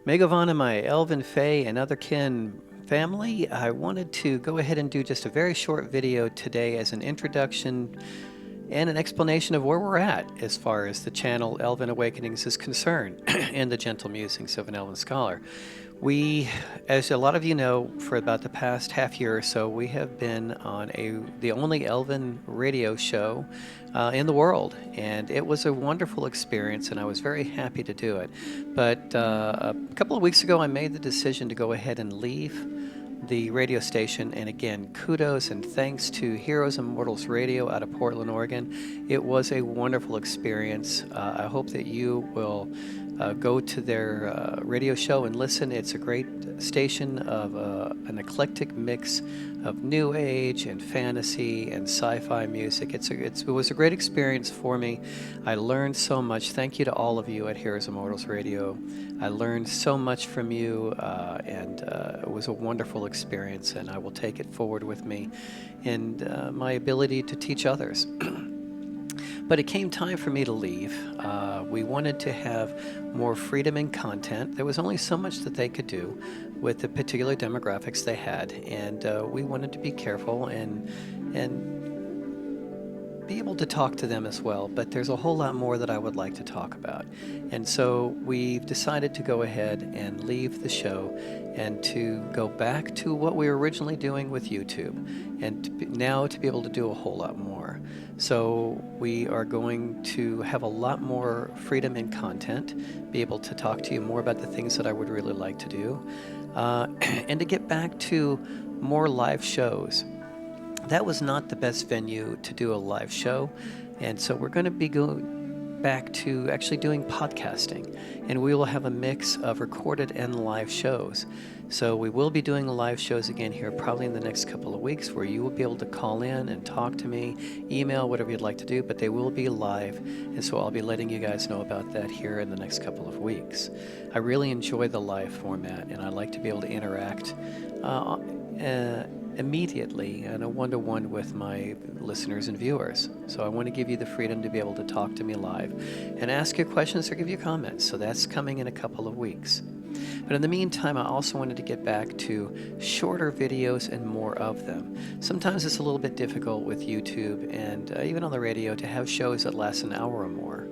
Mae Govannen, my Elven, Fae, and other kin family, I wanted to go ahead and do just a very short video today as an introduction and an explanation of where we're at as far as the channel Elven Awakenings is concerned and the gentle musings of an Elven Scholar. We, as a lot of you know, for about the past half year or so, we have been on the only Elven radio show in the world, and it was a wonderful experience, and I was very happy to do it. But a couple of weeks ago, I made the decision to go ahead and leave the radio station, and again, kudos and thanks to Heroes and Mortals Radio out of Portland, Oregon. It was a wonderful experience. I hope that you will go to their radio show and listen. It's a great station of an eclectic mix of new age and fantasy and sci-fi music. It was a great experience for me. I learned so much. Thank you to all of you at Heroes and Mortals Radio. I learned so much from you, and it was a wonderful experience, and I will take it forward with me and my ability to teach others. But it came time for me to leave. We wanted to have more freedom in content. There was only so much that they could do with the particular demographics they had, and we wanted to be careful and be able to talk to them as well. But there's a whole lot more that I would like to talk about. And so we've decided to go ahead and leave the show and to go back to what we were originally doing with YouTube, and now to be able to do a whole lot more. So we are going to have a lot more freedom in content, be able to talk to you more about the things that I would really like to do, and to get back to more live shows. That was not the best venue to do a live show, and so we're going to be going back to actually doing podcasting, and we will have a mix of recorded and live shows. So we will be doing live shows again here probably in the next couple of weeks, where you will be able to call in and talk to me, email, whatever you'd like to do, but they will be live, and so I'll be letting you guys know about that here in the next couple of weeks. I really enjoy the live format, and I like to be able to interact immediately in a one-to-one with my listeners and viewers. So I want to give you the freedom to be able to talk to me live and ask you questions or give you comments. So that's coming in a couple of weeks. But in the meantime, I also wanted to get back to shorter videos and more of them. Sometimes it's a little bit difficult with YouTube and even on the radio to have shows that last an hour or more.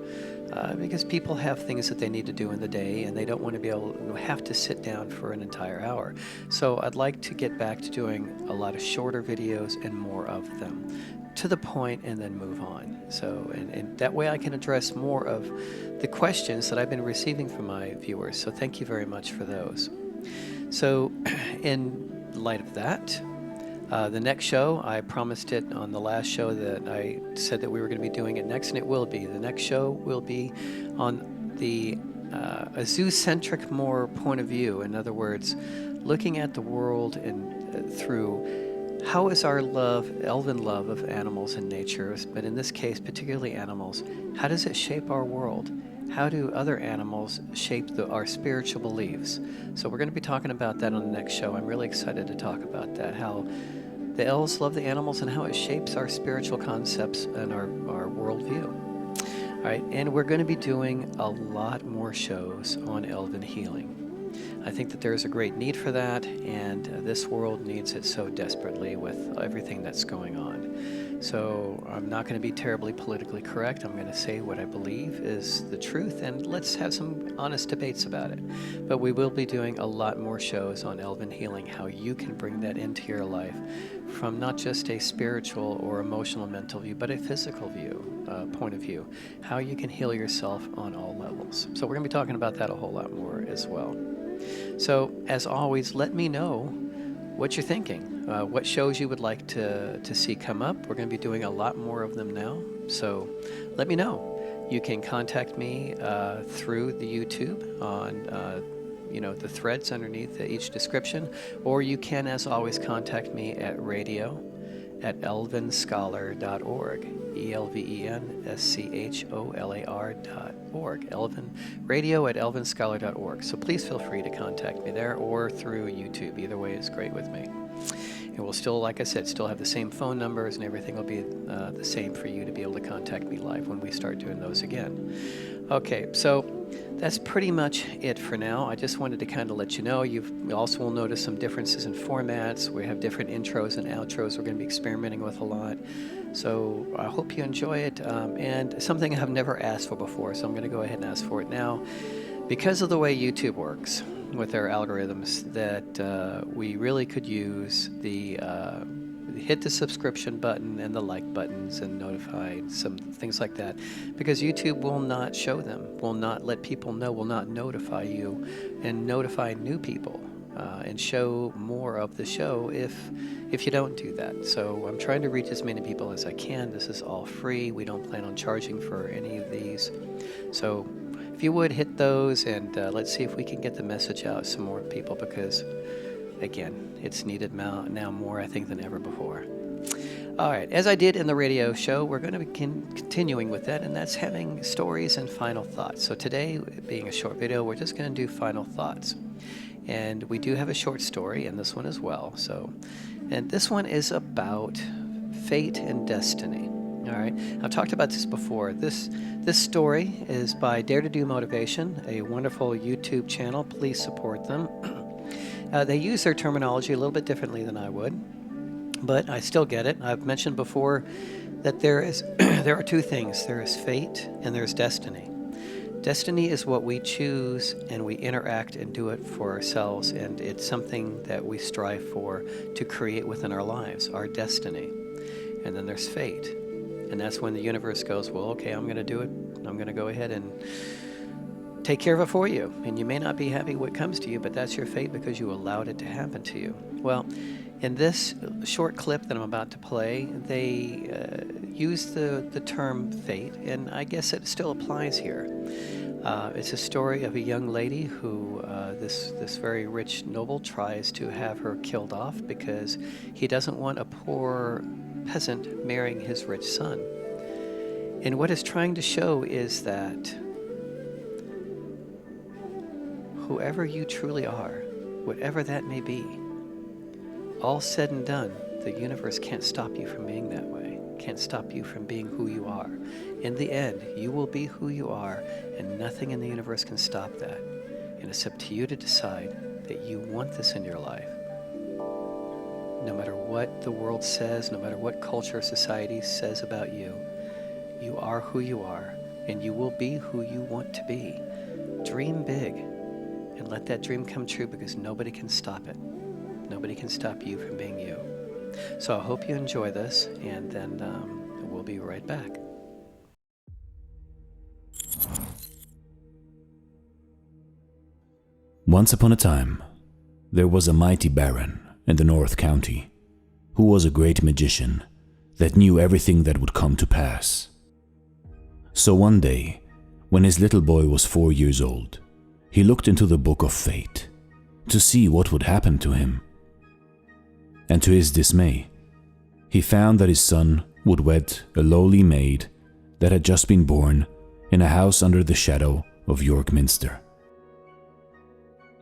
Because people have things that they need to do in the day, and they don't want to be able to have to sit down for an entire hour. So I'd like to get back to doing a lot of shorter videos and more of them, to the point, and then move on. So, and that way I can address more of the questions that I've been receiving from my viewers. So thank you very much for those. So in light of that, the next show, I promised it on the last show that I said that we were going to be doing it next, and it will be. The next show will be on the a zoo-centric more point of view. In other words, looking at the world and through how is our love, elven love of animals and nature, but in this case, particularly animals, how does it shape our world? How do other animals shape our spiritual beliefs? So we're going to be talking about that on the next show. I'm really excited to talk about that, how the elves love the animals and how it shapes our spiritual concepts and our worldview. All right, and we're going to be doing a lot more shows on elven healing. I think that there's a great need for that, and this world needs it so desperately with everything that's going on. So I'm not going to be terribly politically correct. I'm going to say what I believe is the truth, and let's have some honest debates about it. But we will be doing a lot more shows on elven healing, how you can bring that into your life from not just a spiritual or emotional mental view, but a physical view, point of view, how you can heal yourself on all levels. So we're going to be talking about that a whole lot more as well. So as always, let me know what you're thinking, what shows you would like to see come up. We're going to be doing a lot more of them now, so let me know. You can contact me through the YouTube on the threads underneath each description, or you can, as always, contact me at radio@elvenscholar.org, ELVENSCHOLAR.org, Elven radio@elvenscholar.org. So please feel free to contact me there or through YouTube. Either way is great with me. And we'll still, like I said, still have the same phone numbers, and everything will be the same for you to be able to contact me live when we start doing those again. Okay, so that's pretty much it for now. I just wanted to kind of let you know. You also will notice some differences in formats. We have different intros and outros we're going to be experimenting with a lot. So I hope you enjoy it. And something I've never asked for before, so I'm going to go ahead and ask for it now. Because of the way YouTube works with their algorithms, that we really could use the hit the subscription button and the like buttons and notify some things like that, because YouTube will not show them, will not let people know, will not notify you and notify new people and show more of the show if you don't do that. So I'm trying to reach as many people as I can. This is all free. We don't plan on charging for any of these. So if you would hit those, and let's see if we can get the message out to some more people, because again, it's needed now more, I think, than ever before. All right, as I did in the radio show, we're going to be continuing with that, and that's having stories and final thoughts. So today, being a short video, we're just going to do final thoughts. And we do have a short story in this one as well. And this one is about fate and destiny. All right, I've talked about this before. This story is by Dare to Do Motivation, a wonderful YouTube channel. Please support them. They use their terminology a little bit differently than I would, but I still get it. I've mentioned before that there are two things. There is fate and there's destiny. Destiny is what we choose, and we interact and do it for ourselves, and it's something that we strive for to create within our lives, our destiny. And then there's fate, and that's when the universe goes, well, okay, I'm going to do it. I'm going to go ahead and take care of it for you. And you may not be happy what comes to you, but that's your fate because you allowed it to happen to you. Well, in this short clip that I'm about to play, they use the term fate, and I guess it still applies here. It's a story of a young lady who this very rich noble tries to have her killed off because he doesn't want a poor peasant marrying his rich son. And what it's trying to show is that whoever you truly are, whatever that may be, all said and done, the universe can't stop you from being that way, can't stop you from being who you are. In the end, you will be who you are, and nothing in the universe can stop that. And it's up to you to decide that you want this in your life. No matter what the world says, no matter what culture or society says about you, you are who you are, and you will be who you want to be. Dream big, and let that dream come true, because nobody can stop it. Nobody can stop you from being you. So I hope you enjoy this, and then we'll be right back. Once upon a time, there was a mighty baron in the North County who was a great magician that knew everything that would come to pass. So one day, when his little boy was 4 years old, he looked into the book of fate to see what would happen to him. And to his dismay, he found that his son would wed a lowly maid that had just been born in a house under the shadow of York Minster.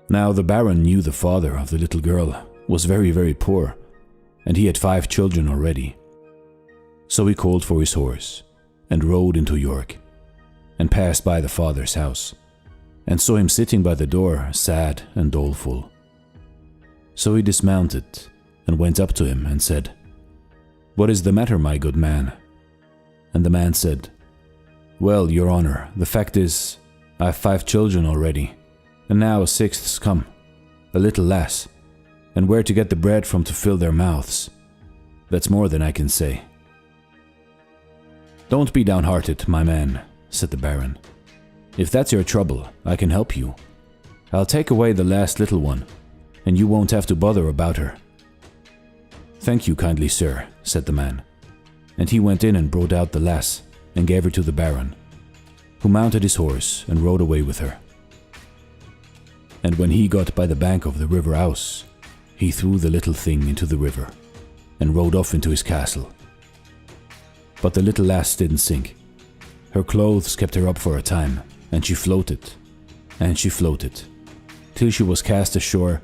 Now the baron knew the father of the little girl was very, very poor, and he had 5 children already. So he called for his horse and rode into York, and passed by the father's house, and saw him sitting by the door, sad and doleful. So he dismounted and went up to him and said, "What is the matter, my good man?" And the man said, "Well, your honor, the fact is, I have 5 children already, and now a 6th's come, a little lass, and where to get the bread from to fill their mouths. That's more than I can say." "Don't be downhearted, my man," said the baron. "If that's your trouble, I can help you. I'll take away the last little one, and you won't have to bother about her." "Thank you kindly, sir," said the man, and he went in and brought out the lass and gave her to the baron, who mounted his horse and rode away with her. And when he got by the bank of the river Ouse, he threw the little thing into the river and rode off into his castle. But the little lass didn't sink. Her clothes kept her up for a time, and she floated, till she was cast ashore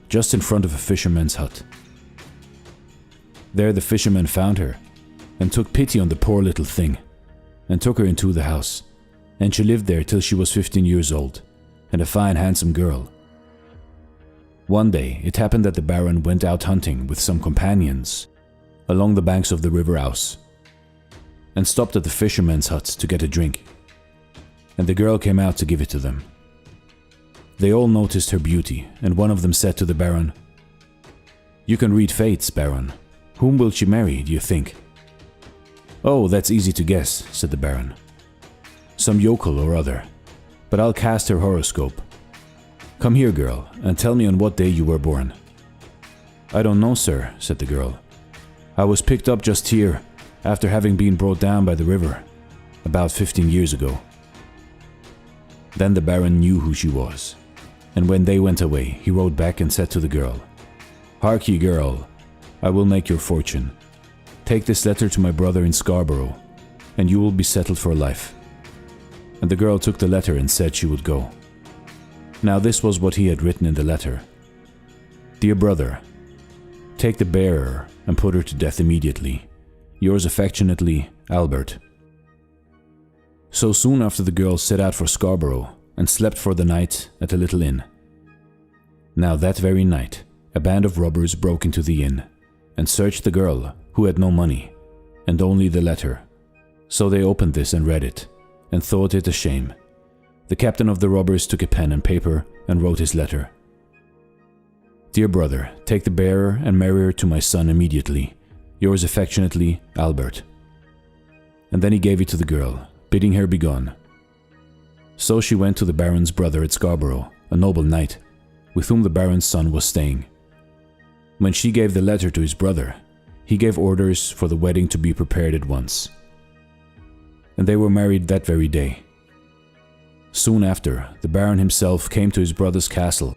just in front of a fisherman's hut. There the fisherman found her, and took pity on the poor little thing, and took her into the house, and she lived there till she was 15 years old, and a fine handsome girl. One day it happened that the Baron went out hunting with some companions along the banks of the river Ouse, and stopped at the fisherman's hut to get a drink, and the girl came out to give it to them. They all noticed her beauty, and one of them said to the Baron, "You can read fates, Baron. Whom will she marry, do you think?" "Oh, that's easy to guess," said the Baron. "Some yokel or other, but I'll cast her horoscope. Come here, girl, and tell me on what day you were born." "I don't know, sir," said the girl. "I was picked up just here, after having been brought down by the river, about 15 years ago." Then the Baron knew who she was, and when they went away, he rode back and said to the girl, "Hark ye, girl, I will make your fortune. Take this letter to my brother in Scarborough, and you will be settled for life." And the girl took the letter and said she would go. Now this was what he had written in the letter. "Dear brother, take the bearer and put her to death immediately. Yours affectionately, Albert." So soon after the girl set out for Scarborough and slept for the night at a little inn. Now that very night, a band of robbers broke into the inn and searched the girl, who had no money and only the letter. So they opened this and read it, and thought it a shame. The captain of the robbers took a pen and paper and wrote his letter. "Dear brother, take the bearer and marry her to my son immediately. Yours affectionately, Albert." And then he gave it to the girl, bidding her begone. So she went to the Baron's brother at Scarborough, a noble knight, with whom the Baron's son was staying. When she gave the letter to his brother, he gave orders for the wedding to be prepared at once. And they were married that very day. Soon after, the Baron himself came to his brother's castle,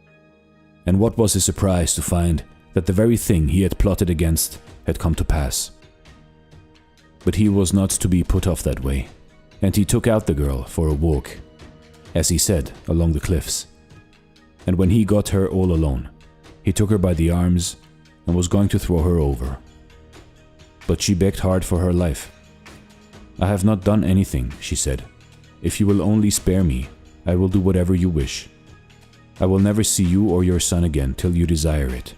and what was his surprise to find that the very thing he had plotted against had come to pass. But he was not to be put off that way, and he took out the girl for a walk, as he said, along the cliffs. And when he got her all alone, he took her by the arms and was going to throw her over. But she begged hard for her life. "I have not done anything," she said. "If you will only spare me, I will do whatever you wish. I will never see you or your son again till you desire it."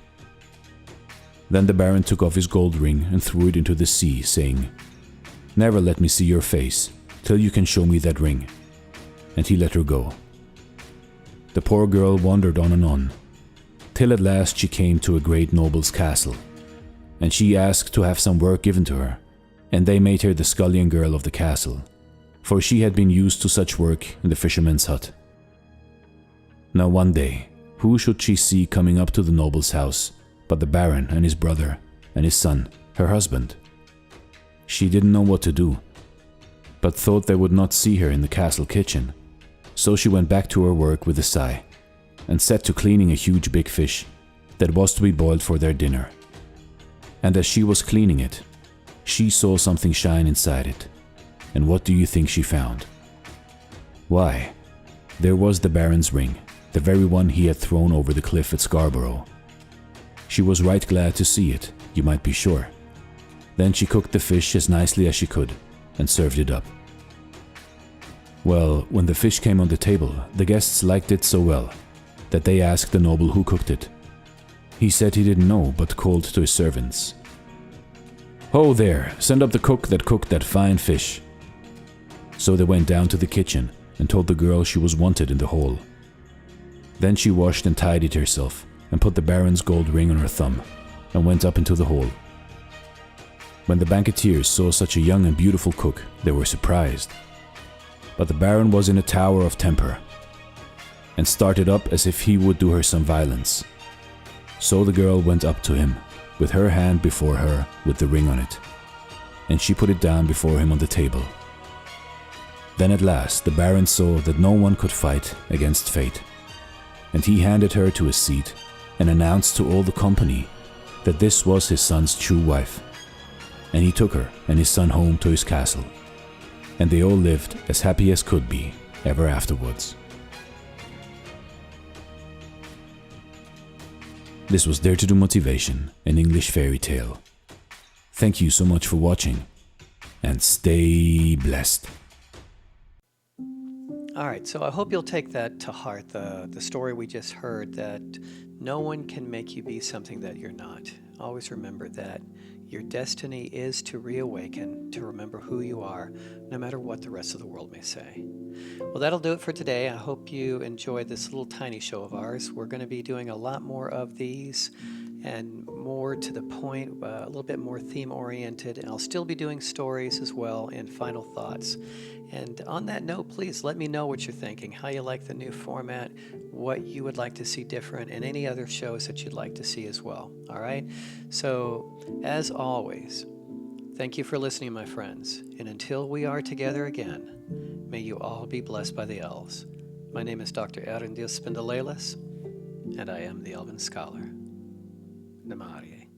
Then the Baron took off his gold ring and threw it into the sea, saying, "Never let me see your face till you can show me that ring." And he let her go. The poor girl wandered on, till at last she came to a great noble's castle, and she asked to have some work given to her, and they made her the scullion girl of the castle, for she had been used to such work in the fisherman's hut. Now one day, who should she see coming up to the noble's house but the Baron and his brother and his son, her husband. She didn't know what to do, but thought they would not see her in the castle kitchen, so she went back to her work with a sigh, and set to cleaning a huge big fish that was to be boiled for their dinner. And as she was cleaning it, she saw something shine inside it, and what do you think she found? Why, there was the Baron's ring, the very one he had thrown over the cliff at Scarborough. She was right glad to see it, you might be sure. Then she cooked the fish as nicely as she could, and served it up. Well, when the fish came on the table, the guests liked it so well that they asked the noble who cooked it. He said he didn't know, but called to his servants. "Ho there, send up the cook that cooked that fine fish." So they went down to the kitchen and told the girl she was wanted in the hall. Then she washed and tidied herself and put the Baron's gold ring on her thumb and went up into the hall. When the banqueteers saw such a young and beautiful cook, they were surprised. But the Baron was in a tower of temper and started up as if he would do her some violence. So the girl went up to him, with her hand before her with the ring on it, and she put it down before him on the table. Then at last the Baron saw that no one could fight against fate, and he handed her to a seat and announced to all the company that this was his son's true wife. And he took her and his son home to his castle, and they all lived as happy as could be ever afterwards. This was Dare to Do Motivation, an English fairy tale. Thank you so much for watching, and stay blessed. All right, so I hope you'll take that to heart, the story we just heard, that no one can make you be something that you're not. Always remember that your destiny is to reawaken, to remember who you are, no matter what the rest of the world may say. Well, that'll do it for today. I hope you enjoyed this little tiny show of ours. We're going to be doing a lot more of these and more to the point, a little bit more theme oriented. And I'll still be doing stories as well and final thoughts. And on that note, please let me know what you're thinking, how you like the new format, what you would like to see different, and any other shows that you'd like to see as well. All right? So, as always, thank you for listening, my friends. And until we are together again, may you all be blessed by the elves. My name is Dr. Erendil Spindalelis, and I am the Elven Scholar. Namarie.